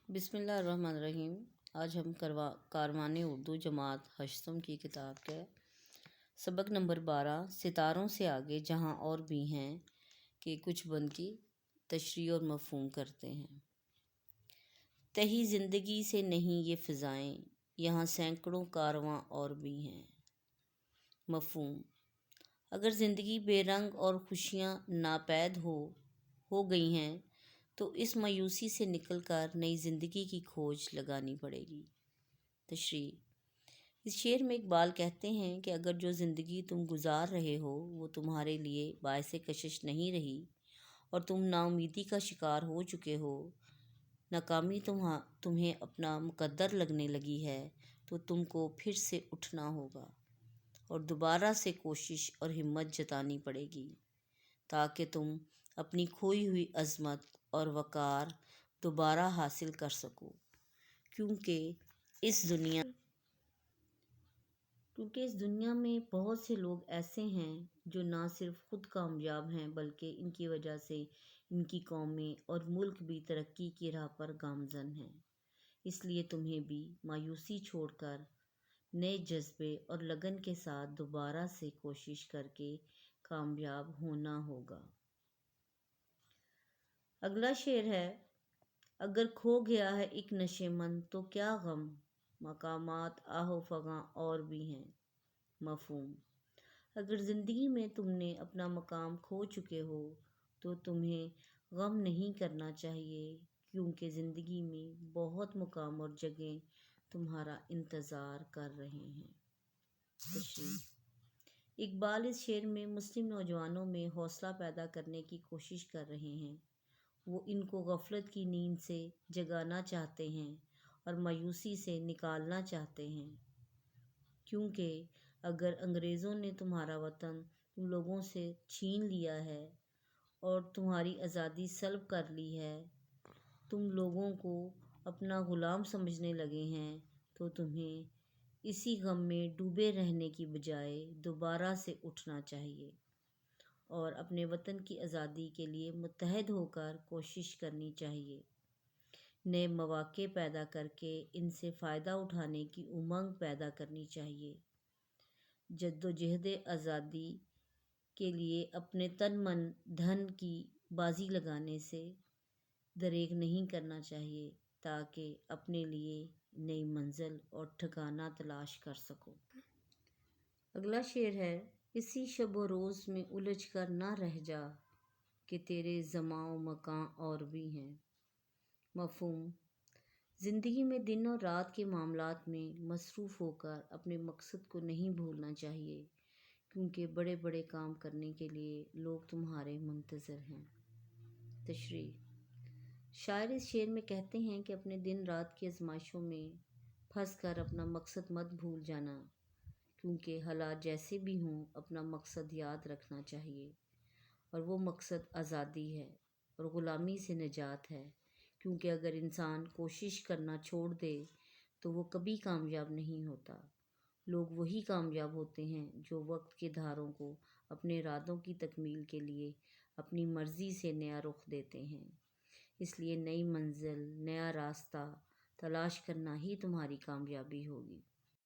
بسم اللہ الرحمن الرحیم۔ آج ہم کاروان اردو جماعت ہشتم کی کتاب کے سبق نمبر 12 ستاروں سے آگے جہاں اور بھی ہیں کہ کچھ بند کی تشریح اور مفہوم کرتے ہیں۔ تہی زندگی سے نہیں یہ فضائیں، یہاں سینکڑوں کارواں اور بھی ہیں۔ مفہوم: اگر زندگی بے رنگ اور خوشیاں ناپید ہو گئی ہیں تو اس مایوسی سے نکل کر نئی زندگی کی کھوج لگانی پڑے گی۔ تشریح: اس شعر میں اقبال کہتے ہیں کہ اگر جو زندگی تم گزار رہے ہو وہ تمہارے لیے باعث کشش نہیں رہی اور تم ناامیدی کا شکار ہو چکے ہو، ناکامی تمہیں اپنا مقدر لگنے لگی ہے، تو تم کو پھر سے اٹھنا ہوگا اور دوبارہ سے کوشش اور ہمت جتانی پڑے گی تاکہ تم اپنی کھوئی ہوئی عظمت اور وقار دوبارہ حاصل کر سکو، کیونکہ اس دنیا میں بہت سے لوگ ایسے ہیں جو نہ صرف خود کامیاب ہیں بلکہ ان کی وجہ سے ان کی قومیں اور ملک بھی ترقی کی راہ پر گامزن ہیں۔ اس لیے تمہیں بھی مایوسی چھوڑ کر نئے جذبے اور لگن کے ساتھ دوبارہ سے کوشش کر کے کامیاب ہونا ہوگا۔ اگلا شعر ہے: اگر کھو گیا ہے ایک نشیمن تو کیا غم، مقامات آہ و فغاں اور بھی ہیں۔ مفہوم: اگر زندگی میں تم نے اپنا مقام کھو چکے ہو تو تمہیں غم نہیں کرنا چاہیے، کیونکہ زندگی میں بہت مقام اور جگہیں تمہارا انتظار کر رہے ہیں۔ تشریح: اقبال اس شعر میں مسلم نوجوانوں میں حوصلہ پیدا کرنے کی کوشش کر رہے ہیں۔ وہ ان کو غفلت کی نیند سے جگانا چاہتے ہیں اور مایوسی سے نکالنا چاہتے ہیں، کیونکہ اگر انگریزوں نے تمہارا وطن تم لوگوں سے چھین لیا ہے اور تمہاری آزادی سلب کر لی ہے، تم لوگوں کو اپنا غلام سمجھنے لگے ہیں، تو تمہیں اسی غم میں ڈوبے رہنے کی بجائے دوبارہ سے اٹھنا چاہیے اور اپنے وطن کی آزادی کے لیے متحد ہو کر کوشش کرنی چاہیے، نئے مواقع پیدا کر کے ان سے فائدہ اٹھانے کی امنگ پیدا کرنی چاہیے۔ جدوجہد آزادی کے لیے اپنے تن من دھن کی بازی لگانے سے دریغ نہیں کرنا چاہیے تاکہ اپنے لیے نئی منزل اور ٹھکانہ تلاش کر سکو۔ اگلا شعر ہے: اسی شب و روز میں الجھ کر نہ رہ جا کہ تیرے زماں و مکاں اور بھی ہیں۔ مفہوم: زندگی میں دن اور رات کے معاملات میں مصروف ہو کر اپنے مقصد کو نہیں بھولنا چاہیے، کیونکہ بڑے بڑے کام کرنے کے لیے لوگ تمہارے منتظر ہیں۔ تشریح: شاعر اس شعر میں کہتے ہیں کہ اپنے دن رات کی آزمائشوں میں پھنس کر اپنا مقصد مت بھول جانا، کیونکہ حالات جیسے بھی ہوں اپنا مقصد یاد رکھنا چاہیے، اور وہ مقصد آزادی ہے اور غلامی سے نجات ہے، کیونکہ اگر انسان کوشش کرنا چھوڑ دے تو وہ کبھی کامیاب نہیں ہوتا۔ لوگ وہی کامیاب ہوتے ہیں جو وقت کے دھاروں کو اپنے ارادوں کی تکمیل کے لیے اپنی مرضی سے نیا رخ دیتے ہیں۔ اس لیے نئی منزل، نیا راستہ تلاش کرنا ہی تمہاری کامیابی ہوگی۔